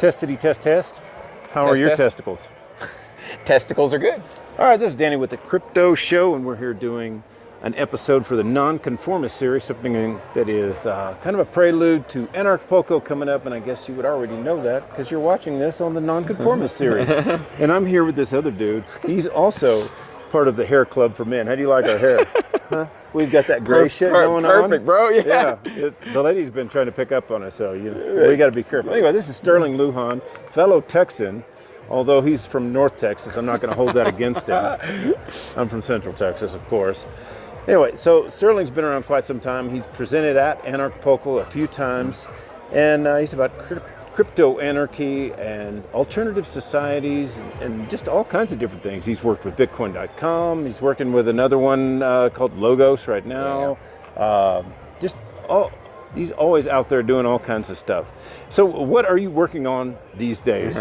Testity test test. How are your testicles? Testicles are good. All right, this is Danny with the Crypto Show, and we're here doing an episode for the Nonconformist series, something that is kind of a prelude to Anarchapulco coming up, and I guess you would already know that because you're watching this on the Nonconformist series. And I'm here with this other dude. He's also part of the hair club for men. How do you like our hair? Huh? We've got that gray shit going on. Perfect, bro. Yeah. The lady's been trying to pick up on us, so we got to be careful. Anyway, this is Sterlin Lujan, fellow Texan. Although he's from North Texas, I'm not going to hold that against him. I'm from Central Texas, of course. Anyway, so Sterling's been around quite some time. He's presented at Anarchapulco a few times, and he's about crypto anarchy and alternative societies and just all kinds of different things. He's worked with Bitcoin.com. He's working with another one called Logos right now. He's always out there doing all kinds of stuff. So what are you working on these days?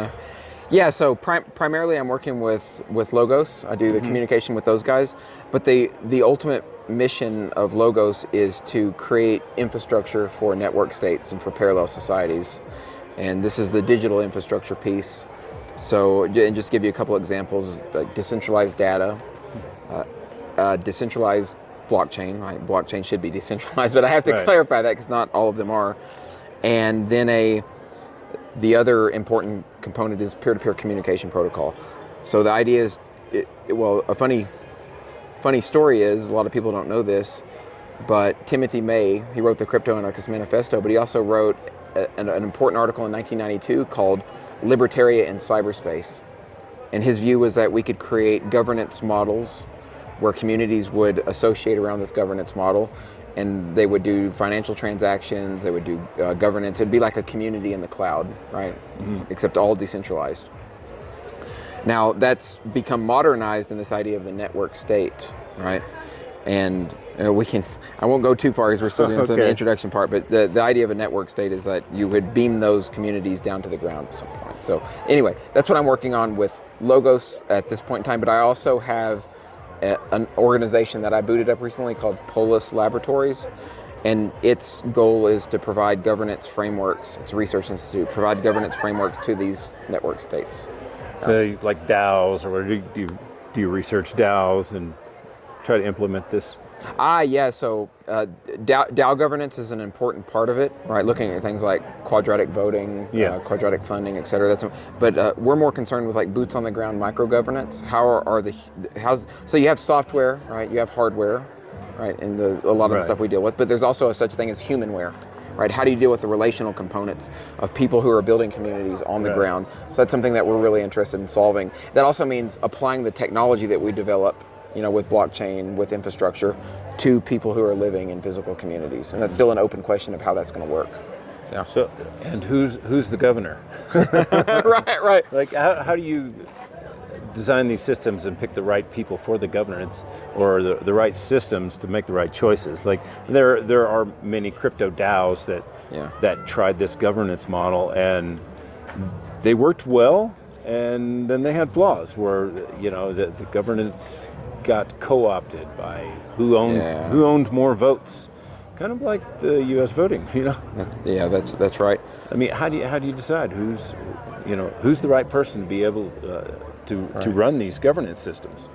Yeah, so primarily I'm working with Logos. I do the communication with those guys, but the ultimate mission of Logos is to create infrastructure for network states and for parallel societies. And this is the digital infrastructure piece. So, and just give you a couple examples, like decentralized data, decentralized blockchain. Right? Blockchain should be decentralized, but I have to clarify that because not all of them are. And then the other important component is peer-to-peer communication protocol. So the idea is, a funny story is, a lot of people don't know this, but Timothy May, he wrote the Crypto Anarchist Manifesto, but he also wrote an important article in 1992 called Libertaria in Cyberspace. And his view was that we could create governance models where communities would associate around this governance model, and they would do financial transactions, they would do governance. It'd be like a community in the cloud, right? Except all decentralized. Now that's become modernized in this idea of the network state, right? And I won't go too far because we're still doing some introduction part, but the idea of a network state is that you would beam those communities down to the ground at some point. So anyway, that's what I'm working on with Logos at this point in time, but I also have an organization that I booted up recently called Polis Laboratories, and its goal is to provide governance frameworks. It's a research institute, provide governance frameworks to these network states. Like DAOs, or do you research DAOs and try to implement this? So DAO governance is an important part of it, right? Looking at things like quadratic voting, quadratic funding, et cetera. But we're more concerned with like boots on the ground micro governance. So you have software, right? You have hardware, right? And a lot of the stuff we deal with, but there's also such a thing as humanware, right? How do you deal with the relational components of people who are building communities on the ground? So that's something that we're really interested in solving. That also means applying the technology that we develop, with blockchain, with infrastructure, to people who are living in physical communities. And that's still an open question of how that's going to work. Yeah. So, and who's the governor? Right. Like, how do you design these systems and pick the right people for the governance, or the right systems to make the right choices? Like, there are many crypto DAOs that tried this governance model, and they worked well, and then they had flaws where the governance got co-opted by who owned more votes, kind of like the U.S. voting. Yeah, that's right. I mean, how do you decide who's the right person to be able to run these governance systems?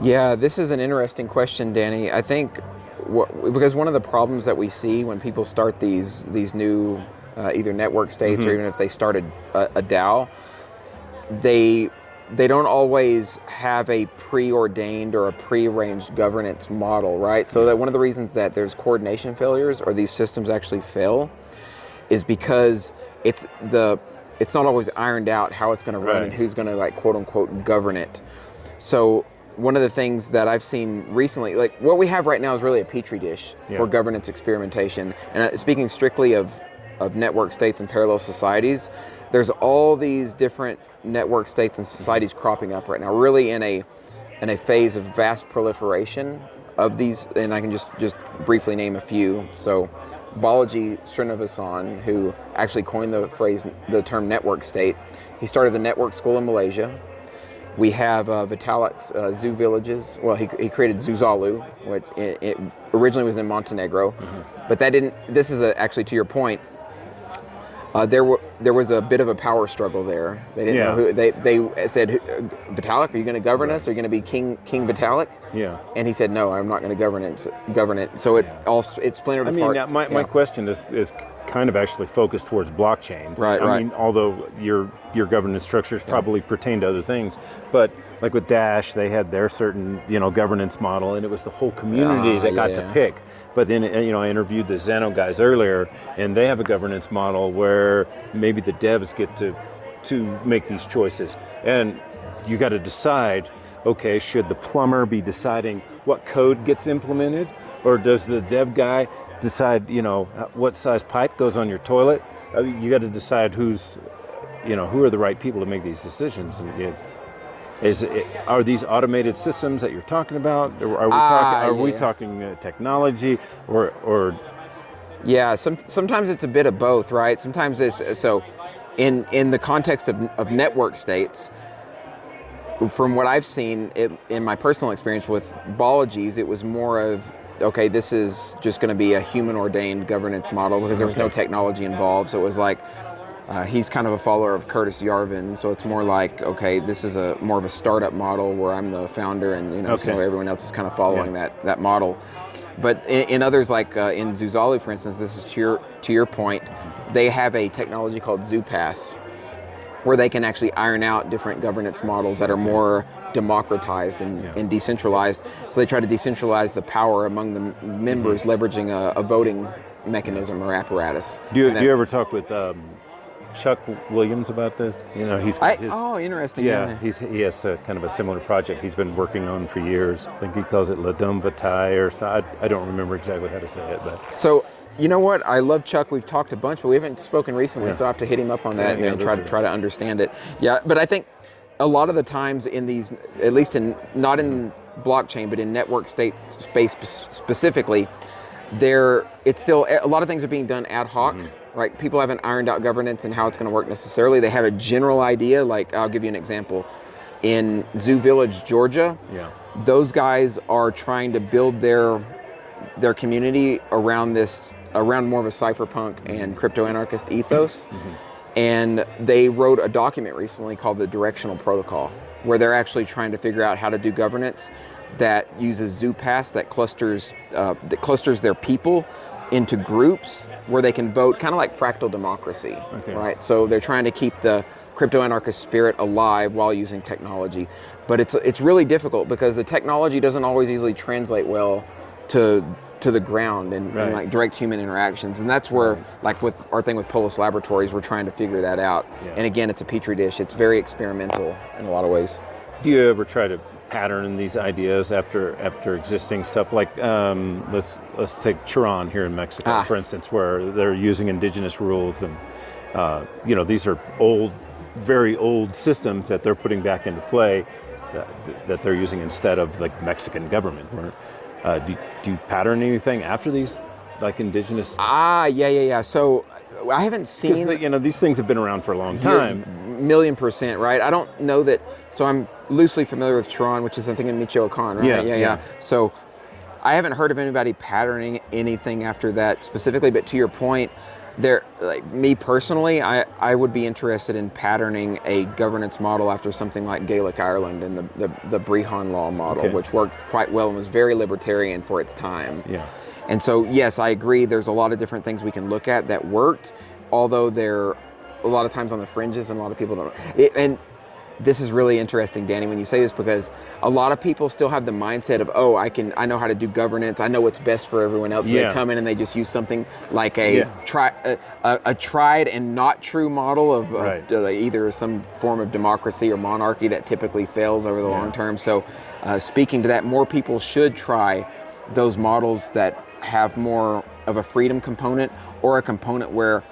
Yeah, this is an interesting question, Danny. I think because one of the problems that we see when people start these new either network states or even if they started a DAO, they don't always have a preordained or a prearranged governance model, right? So that one of the reasons that there's coordination failures or these systems actually fail is because it's not always ironed out how it's going to run and who's going to, like, quote unquote govern it. So one of the things that I've seen recently, like what we have right now is really a petri dish for governance experimentation. And speaking strictly of network states and parallel societies, there's all these different network states and societies cropping up right now, really in a phase of vast proliferation of these, and I can just briefly name a few. So Balaji Srinivasan, who actually coined the term network state, he started the network school in Malaysia. We have Vitalik's zoo villages. Well, he created Zuzalu, which it originally was in Montenegro, but that didn't. This is actually, to your point, There was a bit of a power struggle there. They didn't know who. They said, Vitalik, are you going to govern us? Are you going to be King Vitalik? Yeah. And he said, no, I'm not going to govern it. So it splintered apart. I mean, my question is kind of actually focused towards blockchains. Right. I mean, although your governance structures probably pertain to other things, but like with Dash, they had their certain governance model, and it was the whole community that got to pick. But then I interviewed the Xeno guys earlier, and they have a governance model where maybe the devs get to make these choices, and you got to decide. Okay, should the plumber be deciding what code gets implemented, or does the dev guy decide, what size pipe goes on your toilet? You got to decide who are the right people to make these decisions. Are these automated systems that you're talking about? Are we talking technology or? Yeah, sometimes it's a bit of both, right? Sometimes it's so. In the context of network states, from what I've seen in my personal experience with Bologies, it was more of, okay, this is just going to be a human ordained governance model because there was no technology involved. So it was like, he's kind of a follower of Curtis Yarvin. So it's more like, okay, this is more of a startup model where I'm the founder and, so everyone else is kind of following that model. But in others, like in Zuzalu, for instance, this is to your point, they have a technology called ZooPass, where they can actually iron out different governance models that are more democratized and decentralized. So they try to decentralize the power among the members, leveraging a voting mechanism or apparatus. Do you ever talk with Chuck Williams about this? Interesting. Yeah, he has kind of a similar project he's been working on for years. I think he calls it La Dome Vitae or so. I don't remember exactly how to say it, but so. You know what? I love Chuck. We've talked a bunch, but we haven't spoken recently, so I have to hit him up on that and try to understand it. Yeah, but I think a lot of the times in these, at least not in blockchain, but in network state space specifically, it's still a lot of things are being done ad hoc. Right? People haven't ironed out governance and how it's going to work necessarily. They have a general idea. Like, I'll give you an example. In Zoo Village, Georgia, those guys are trying to build their community around more of a cypherpunk and crypto-anarchist ethos. And they wrote a document recently called the Directional Protocol, where they're actually trying to figure out how to do governance that uses ZooPass, that clusters their people into groups where they can vote, kind of like fractal democracy, right? So they're trying to keep the crypto-anarchist spirit alive while using technology. But it's really difficult because the technology doesn't always easily translate well to the ground and like direct human interactions. And that's where, like with our thing with Polis Laboratories, we're trying to figure that out. And again, it's a petri dish. It's very experimental in a lot of ways. Do you ever try to pattern these ideas after existing stuff? Like let's take Chiron here in Mexico, for instance, where they're using indigenous rules, and these are very old systems that they're putting back into play that they're using instead of like Mexican government. Do you pattern anything after these, like indigenous? Yeah. So I haven't seen. These things have been around for a long time. 1,000,000%, right? I don't know that. So I'm loosely familiar with Chiron, which is something in Michoacan, right? Yeah. So I haven't heard of anybody patterning anything after that specifically. But to your point, me personally, I would be interested in patterning a governance model after something like Gaelic Ireland and the Brehon law model, which worked quite well and was very libertarian for its time. Yeah. And so, yes, I agree. There's a lot of different things we can look at that worked, although they're a lot of times on the fringes, and a lot of people don't. And this is really interesting, Danny, when you say this, because a lot of people still have the mindset of, I know how to do governance. I know what's best for everyone else. So they come in and they just use something like a tried and not true model of either some form of democracy or monarchy that typically fails over the long term. So speaking to that, more people should try those models that have more of a freedom component, or a component where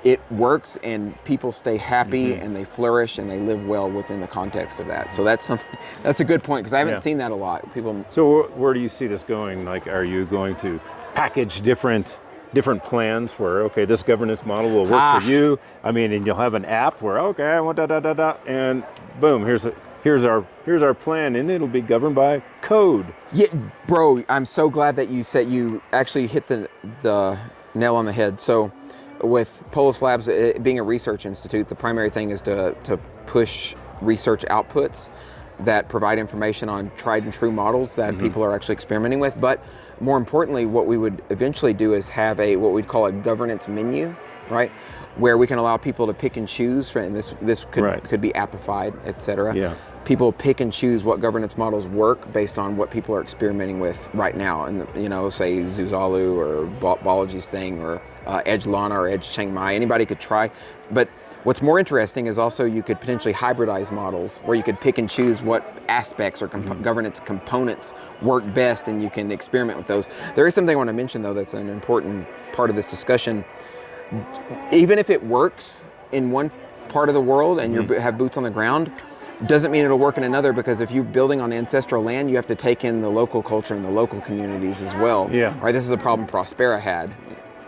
it works and people stay happy and they flourish and they live well within the context of that. So that's a good point, because I haven't seen that a lot. So where do you see this going? Like, are you going to package different plans where, this governance model will work for you? I mean, and you'll have an app where, I want and boom, here's our plan, and it'll be governed by code. Yeah, bro, I'm so glad that you actually hit the nail on the head. So with Polis Labs being a research institute, the primary thing is to push research outputs that provide information on tried and true models that people are actually experimenting with. But more importantly, what we would eventually do is have what we'd call a governance menu, right? Where we can allow people to pick and choose, and this could be appified, et cetera. Yeah. People pick and choose what governance models work based on what people are experimenting with right now. And, say Zuzalu or Balaji's thing or Edge Lana or Edge Chiang Mai, anybody could try. But what's more interesting is also you could potentially hybridize models where you could pick and choose what aspects or governance components work best, and you can experiment with those. There is something I want to mention, though, that's an important part of this discussion. Even if it works in one part of the world and you have boots on the ground, doesn't mean it'll work in another, because if you're building on ancestral land, you have to take in the local culture and the local communities as well. Yeah. Right. This is a problem Prospera had,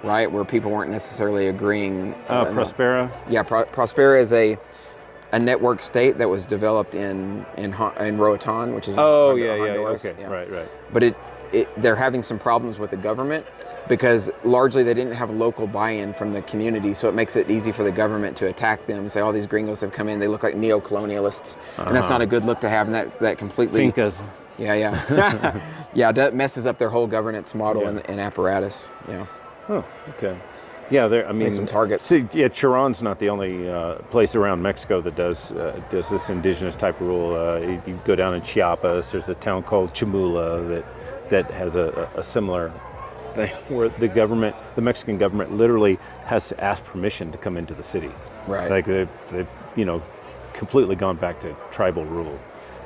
right, where people weren't necessarily agreeing. Prospera? Yeah, Prospera is a network state that was developed in Roatan, which is Honduras. Okay. Right. But they're having some problems with the government because largely they didn't have local buy-in from the community, so it makes it easy for the government to attack them and say, all these gringos have come in, they look like neo-colonialists, and that's not a good look to have, and that completely... Fincas. Yeah. Yeah, that messes up their whole governance model and apparatus. Yeah. Oh, okay. Yeah, make some targets. See, Chiron's not the only place around Mexico that does this indigenous type of rule. You go down in Chiapas, there's a town called Chamula that has a similar thing where the Mexican government literally has to ask permission to come into the city. Right. Like they've completely gone back to tribal rule,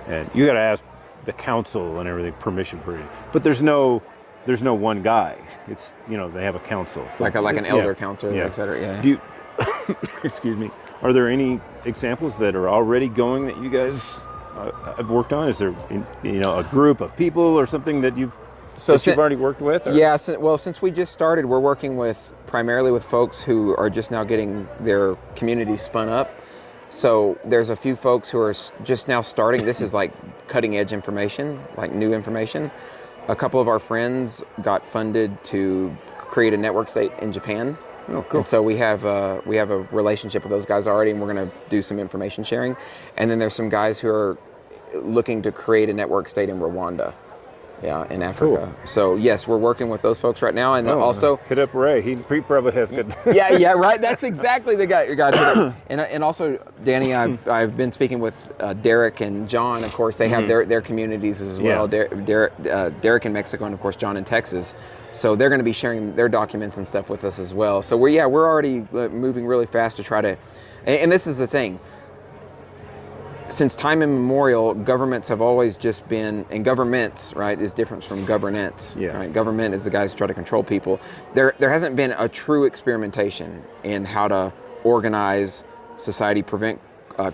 and you got to ask the council and everything permission for it. But there's no one guy. It's they have a council, so like an elder council, et cetera. Yeah. Do you, excuse me. Are there any examples that are already going that you guys have worked on? Is there a group of people or something that you've already worked with? Or? Yeah. Since we just started, we're working primarily with folks who are just now getting their communities spun up. So there's a few folks who are just now starting. This is like cutting edge information, like new information. A couple of our friends got funded to create a network state in Japan. Oh, cool. And so we have a relationship with those guys already, and we're going to do some information sharing. And then there's some guys who are looking to create a network state in Rwanda. Yeah, in Africa. Cool. So yes, we're working with those folks right now, and also hit up Ray. He probably has good. yeah, right. That's exactly the guy. And also, Danny, I've been speaking with Derek and John. Of course, they have their communities as well. Derek in Mexico, and of course John in Texas. So they're going to be sharing their documents and stuff with us as well. So we're already moving really fast to try to. And this is the thing. Since time immemorial, governments have always just been, and governments, right, is different from governance. Yeah. Right? Government is the guys who try to control people. There hasn't been a true experimentation in how to organize society, prevent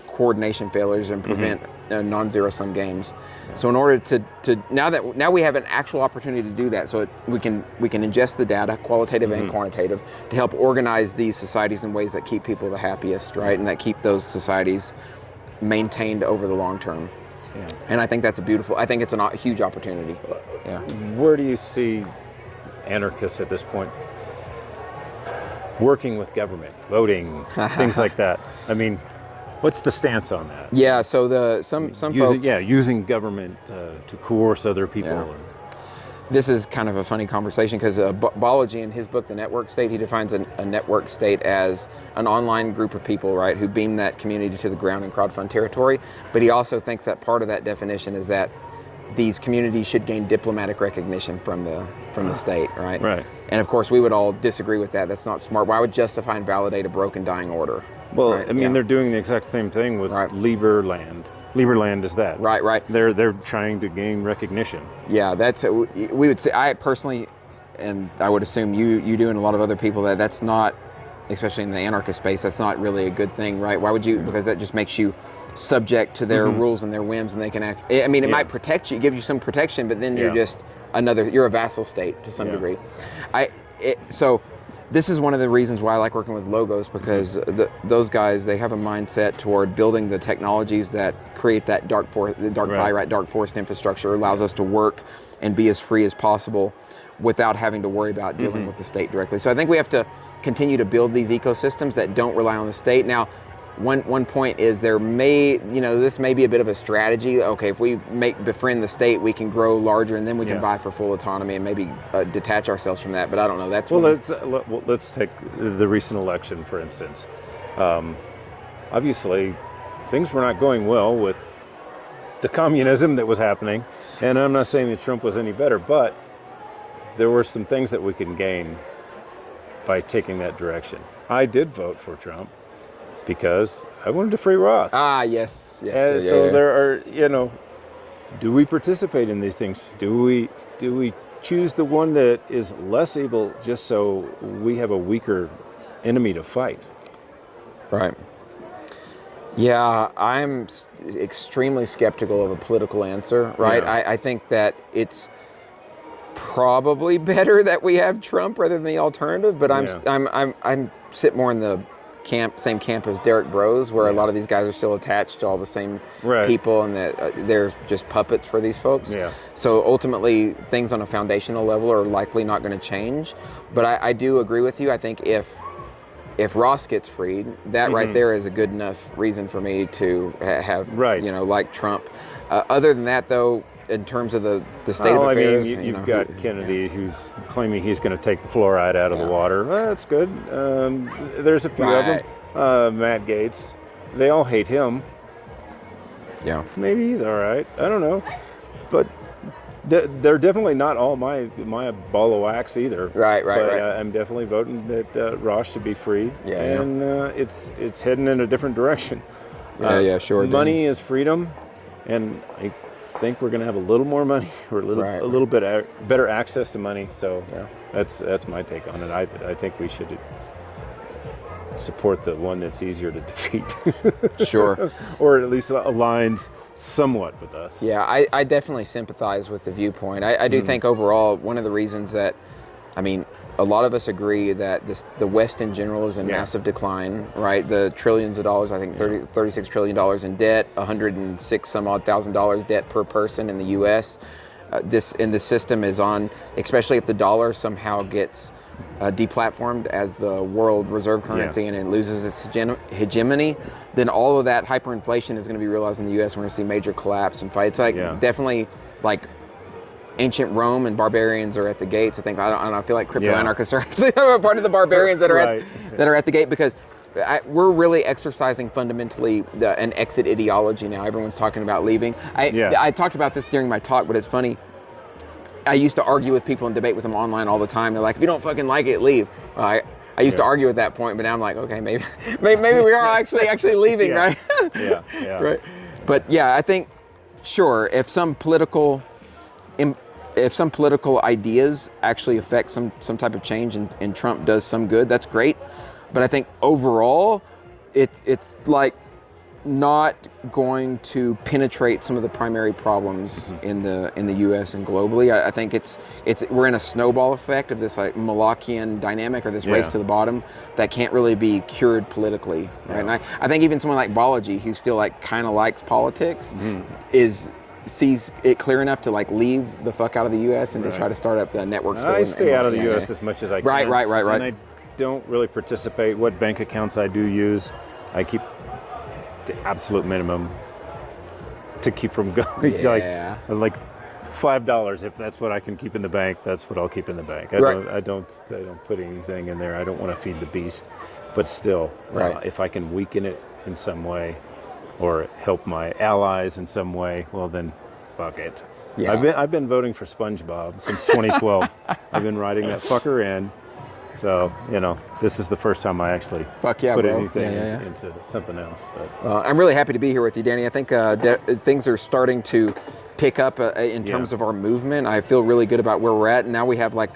coordination failures, and prevent non-zero-sum games. So in order to now we have an actual opportunity to do that, so we can ingest the data, qualitative and quantitative, to help organize these societies in ways that keep people the happiest, right, and that keep those societies maintained over the long term. Yeah. And I think that's I think it's a huge opportunity. Yeah. Where do you see anarchists at this point working with government, voting, things like that? I mean, what's the stance on that? Yeah, so some folks... Yeah, using government to coerce other people. Yeah. This is kind of a funny conversation because Balaji, in his book, The Network State, he defines a network state as an online group of people, right, who beam that community to the ground in crowdfund territory. But he also thinks that part of that definition is that these communities should gain diplomatic recognition from the state, right? Right. And of course, we would all disagree with that. That's not smart. Why would justify and validate a broken, dying order? Well, right? I mean, they're doing the exact same thing with Lieberland. Lieberland is that. Right. They're trying to gain recognition. Yeah, we would say, I personally, and I would assume you do and a lot of other people, that's not, especially in the anarchist space, that's not really a good thing, right? Why would you? Because that just makes you subject to their rules and their whims, and they can act. I mean, it might protect you, give you some protection, but then you're just you're a vassal state to some degree. So this is one of the reasons why I like working with logos, because those guys, they have a mindset toward building the technologies that create that dark forest infrastructure, allows us to work and be as free as possible without having to worry about dealing with the state directly. So I think we have to continue to build these ecosystems that don't rely on the state. Now, one point is this may be a bit of a strategy. Okay, if we befriend the state, we can grow larger, and then we can vie for full autonomy and maybe detach ourselves from that. But I don't know. Let's take the recent election, for instance. Obviously, things were not going well with the communism that was happening, and I'm not saying that Trump was any better, but there were some things that we can gain by taking that direction. I did vote for Trump because I wanted to free Ross. Yes. And so there are, do we participate in these things? Do we choose the one that is less evil just so we have a weaker enemy to fight? Right. Yeah, I'm extremely skeptical of a political answer, right? Yeah. I think that it's probably better that we have Trump rather than the alternative, but I'm sit more in the same camp as Derek Bros, where a lot of these guys are still attached to all the same people, and that they're just puppets for these folks. Yeah. So ultimately, things on a foundational level are likely not going to change. But I do agree with you. I think if Ross gets freed, that right there is a good enough reason for me to have, like Trump. Other than that, though, in terms of the state of affairs, you've got Kennedy who's claiming he's going to take the fluoride out of the water. Well, that's good. There's a few of them. Matt Gaetz, they all hate him. Yeah, maybe he's all right. I don't know, but they're definitely not all my ball of wax either. Right. I'm definitely voting that Ross should be free. And it's heading in a different direction. Sure. Money is freedom, and I think we're going to have a little more money, or a little bit better access to money. So that's my take on it. I think we should support the one that's easier to defeat. Sure. Or at least aligns somewhat with us. Yeah, I definitely sympathize with the viewpoint. I do think overall one of the reasons that, a lot of us agree that the West in general is in massive decline, right? The trillions of dollars, I think $36 trillion in debt, 106 some odd $1,000 debt per person in the U.S. The system is on, especially if the dollar somehow gets deplatformed as the world reserve currency and it loses its hegemony, then all of that hyperinflation is going to be realized in the U.S. We're going to see major collapse and fights. Definitely like ancient Rome and barbarians are at the gates. I feel like crypto anarchists are actually a part of the barbarians that are at the gate, because we're really exercising fundamentally an exit ideology now. Everyone's talking about leaving. I talked about this during my talk, but it's funny. I used to argue with people and debate with them online all the time. They're like, if you don't fucking like it, leave. I used to argue at that point, but now I'm like, okay, maybe we are actually leaving, right? Right. But I think, sure, if some political ideas actually affect some type of change and Trump does some good, that's great. But I think overall, it's like not going to penetrate some of the primary problems in the U.S. and globally. I think we're in a snowball effect of this like Malachian dynamic, or this race to the bottom that can't really be cured politically, right? And I think even someone like Balaji, who still like kind of likes politics, sees it clear enough to like leave the fuck out of the U.S. and to try to start up the network school. I stay out of the U.S. as much as I can. Right. And I don't really participate. What bank accounts I do use, I keep the absolute minimum to keep from going. like $5, if that's what I can keep in the bank, that's what I'll keep in the bank. I don't put anything in there. I don't want to feed the beast, but still, if I can weaken it in some way or help my allies in some way, well then, fuck it. I've been voting for SpongeBob since 2012. I've been writing that fucker in. So, this is the first time I actually put anything into something else. But. I'm really happy to be here with you, Danny. I think things are starting to pick up in terms of our movement. I feel really good about where we're at. And now we have like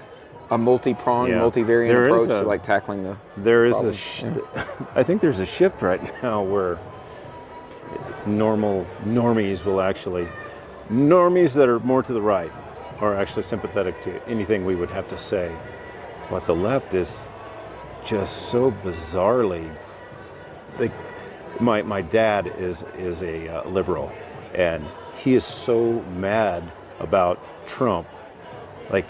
a multi-pronged, multivariant approach to like tackling the I think there's a shift right now where normies that are more to the right are actually sympathetic to anything we would have to say. What the left is just so bizarrely, like my dad is a liberal, and he is so mad about Trump. Like,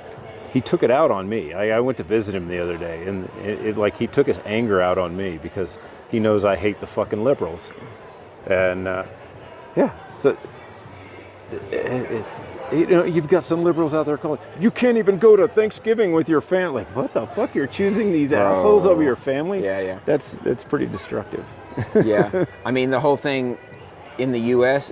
he took it out on me. I went to visit him the other day, and it like he took his anger out on me because he knows I hate the fucking liberals. And yeah, so you know, you've got some liberals out there calling, you can't even go to Thanksgiving with your family. Like, what the fuck? You're choosing these assholes over your family? Yeah. That's pretty destructive. Yeah. I mean, the whole thing in the U.S.,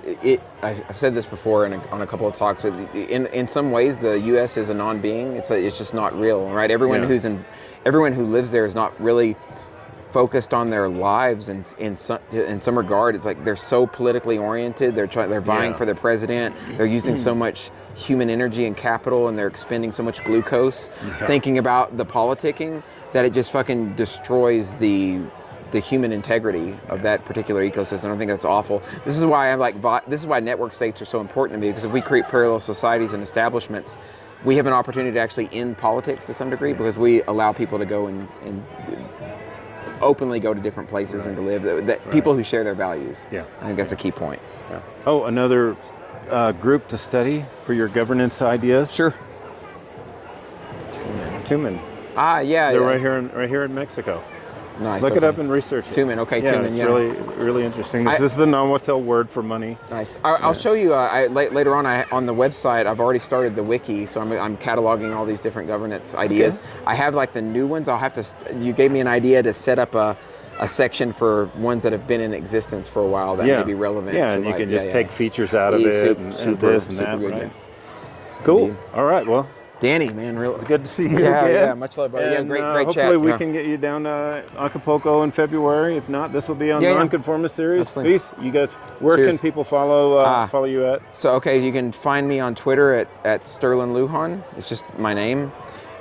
I've said this before on a couple of talks. In some ways, the U.S. is a non-being. It's just not real, right? Everyone who lives there is not really focused on their lives in some regard. It's like they're so politically oriented. They're vying for the president. They're using so much human energy and capital, and they're expending so much glucose thinking about the politicking that it just fucking destroys the human integrity of that particular ecosystem. I think that's awful. This is why this is why network states are so important to me, because if we create parallel societies and establishments, we have an opportunity to actually end politics to some degree, because we allow people to go and openly go to different places and to live. People who share their values. Yeah, I think that's a key point. Yeah. Oh, another group to study for your governance ideas. Sure. Tumen. Yeah. They're right here in Mexico. Nice. Look it up and research it. Tumen. Okay. Tumen. It's really interesting. This is the non-Watel word for money. Nice. I'll show you later on the website. I've already started the wiki, so I'm cataloging all these different governance ideas. Okay. I have like the new ones. I'll have to. You gave me an idea to set up a section for ones that have been in existence for a while that may be relevant. Yeah, and you can just take features out of it and this and that. Good, right? Cool. Indeed. All right. Well, Danny, man, it's good to see you again. Yeah, much love, buddy. And, great hopefully chat. we can get you down to Acapulco in February. If not, this will be on the Nonconformist series. Absolutely. Peace. You guys, where can people follow you at? So, you can find me on Twitter at Sterlin Lujan. It's just my name.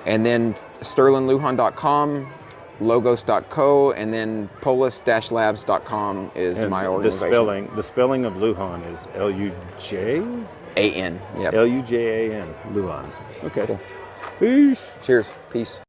And then sterlinlujan.com, logos.co, and then polis-labs.com is my organization. The spelling of Lujan is L-U-J? A-N. Yep. L-U-J-A-N. Lujan. Okay. Cool. Peace. Cheers. Peace.